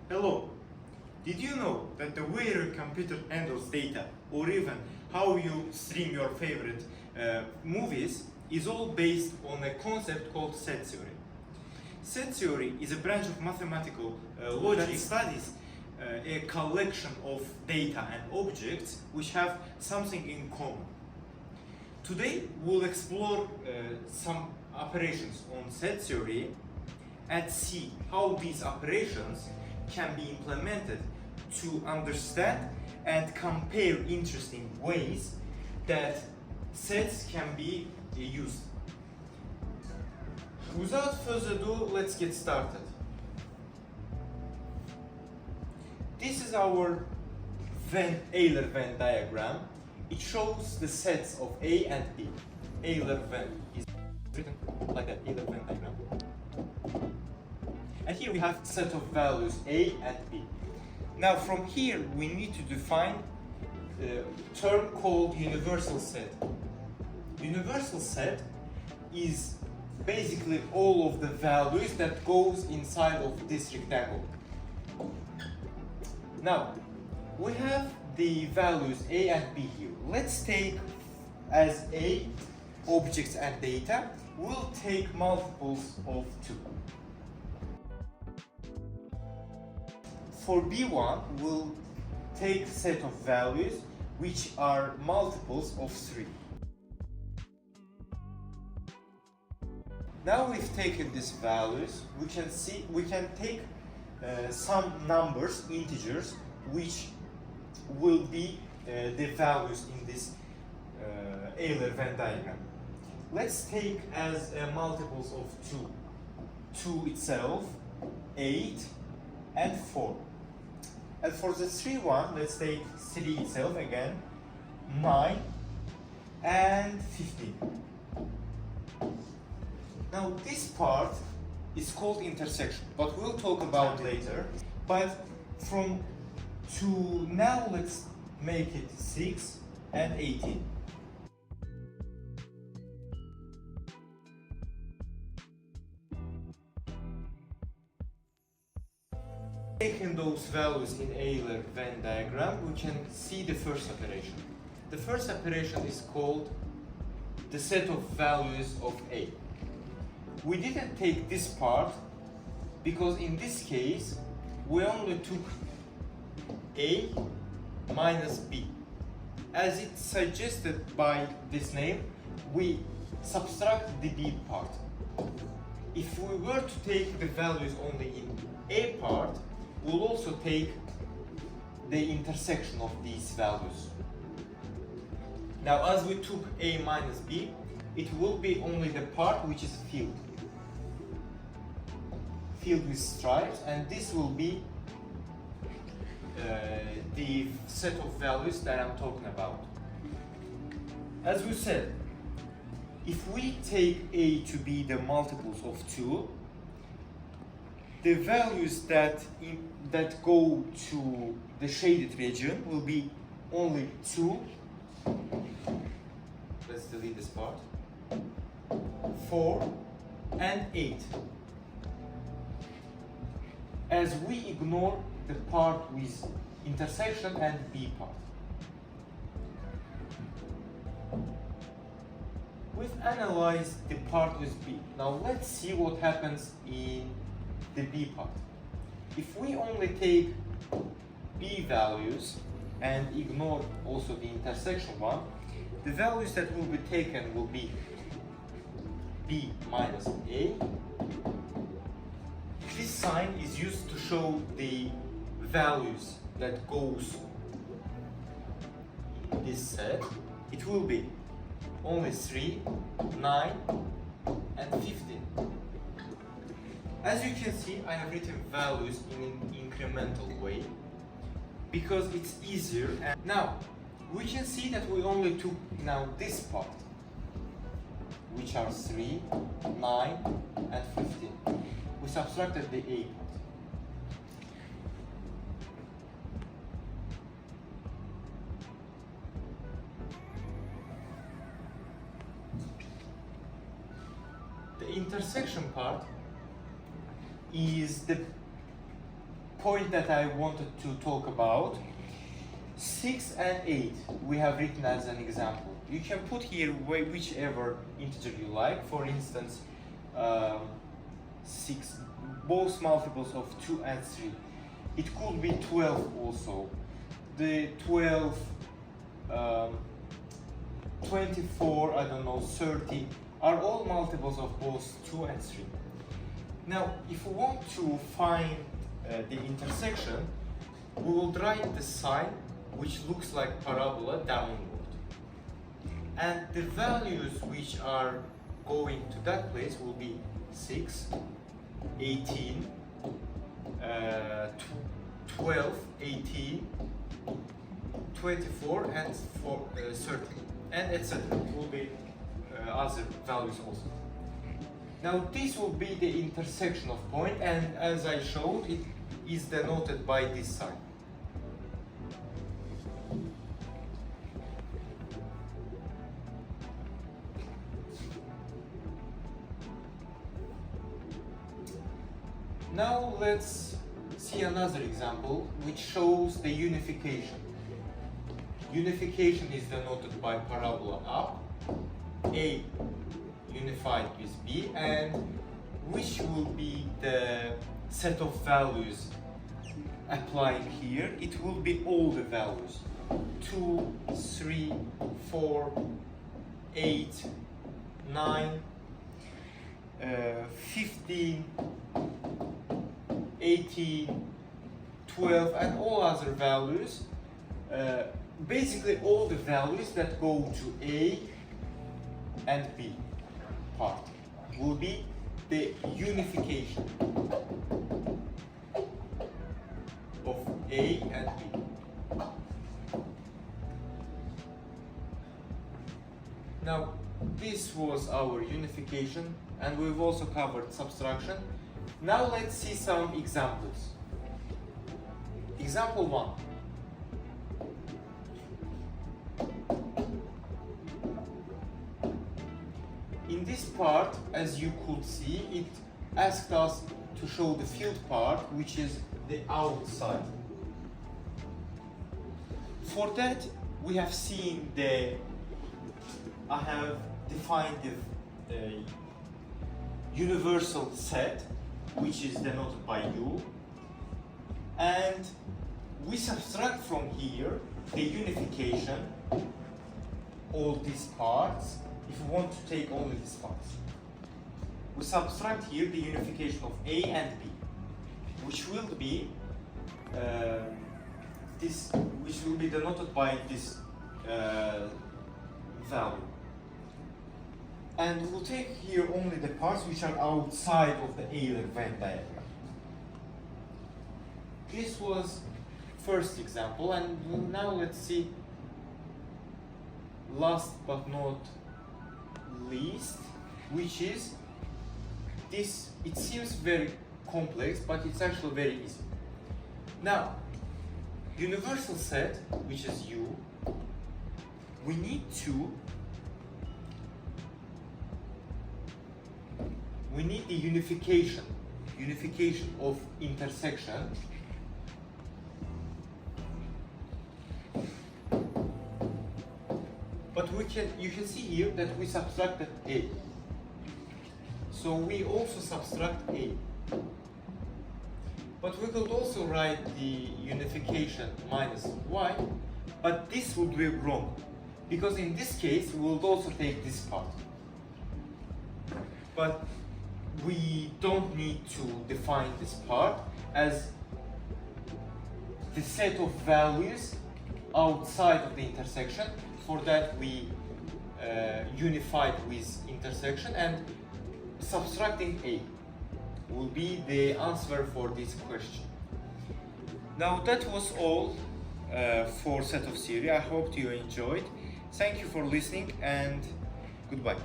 Hello. Did you know that the way your computer handles data, or even how you stream your favorite movies, is all based on a concept called set theory? Set theory is a branch of mathematical logic that studies a collection of data and objects which have something in common. Today we'll explore some operations on set theory and see how these operations can be implemented to understand and compare interesting ways that sets can be used. Without further ado, let's get started. This is our Euler-Venn diagram. It shows the sets of A and B. Euler-Venn is written like that, Euler-Venn diagram. And here we have a set of values A and B. Now from here we need to define a term called universal set. Universal set is basically all of the values that goes inside of this rectangle. Now we have the values A and B here. Let's take as A objects and data. We'll take multiples of 2. For B1, we'll take a set of values which are multiples of 3. Now we've taken these values, we can take some numbers, integers, which will be the values in this Euler-Venn diagram. Let's take as multiples of 2. 2 itself, 8, and 4. And for the 3 one, let's take 3 itself again, 9 and 15. Now this part is called intersection, but we'll talk about later. But from 2 now, let's make it 6 and 18. Taking those values in Euler-Venn diagram, we can see the first operation. The first operation is called the set of values of A. We didn't take this part because in this case we only took A minus B. As it's suggested by this name, we subtract the B part. If we were to take the values only in A part, we'll also take the intersection of these values. Now, as we took A minus B, it will be only the part which is filled with stripes, and this will be the set of values that I'm talking about. As we said, if we take A to be the multiples of 2, the values that go to the shaded region will be only 2. Let's delete this part. 4 and 8. As we ignore the part with intersection and B part. We've analyzed the part with B. Now let's see what happens in the B part. If we only take B values and ignore also the intersection one, the values that will be taken will be B minus A. This sign is used to show the values that goes in this set. It will be only 3, 9 and 15. As you can see, I have written values in an incremental way because it's easier. And now we can see that we only took now this part, which are 3, 9 and 15. We subtracted the A part. The intersection part is the point that I wanted to talk about. 6 and 8 we have written as an example. You can put here whichever integer you like. For instance, 6, both multiples of 2 and 3. It could be 12 also. The 12, 24, I don't know, 30 are all multiples of both 2 and 3. Now, if we want to find the intersection, we will write the sign which looks like parabola downward. And the values which are going to that place will be 6, 18, 12, 18, 24, and 30, and etc. will be other values also. Now this will be the intersection of point, and as I showed, it is denoted by this sign. Now let's see another example which shows the unification. Unification is denoted by parabola up, A unified with B, and which will be the set of values applying here. It will be all the values: 2, 3, 4, 8, 9, 15, 18, 12, and all other values. Basically all the values that go to A and B part will be the unification of A and B. Now this was our unification, and we've also covered subtraction. Now let's see some examples. Example 1. In this part, as you could see, it asked us to show the field part, which is the outside. For that, we have seen I have defined the universal set, which is denoted by U, and we subtract from here the unification, all these parts. If we want to take only these parts, we subtract here the unification of A and B, which will be which will be denoted by this value. And we'll take here only the parts which are outside of the Euler Venn diagram. This was first example, and now let's see last but not least, which is this. It seems very complex, but it's actually very easy. Now, universal set, which is U, we need the unification of intersection. But you can see here that we subtracted A. So we also subtract A. But we could also write the unification minus Y, but this would be wrong, because in this case we would also take this part. But we don't need to define this part, as the set of values outside of the intersection. For that we unified with intersection, and subtracting A will be the answer for this question. Now that was all for set of theory. I hope you enjoyed. Thank you for listening, and goodbye.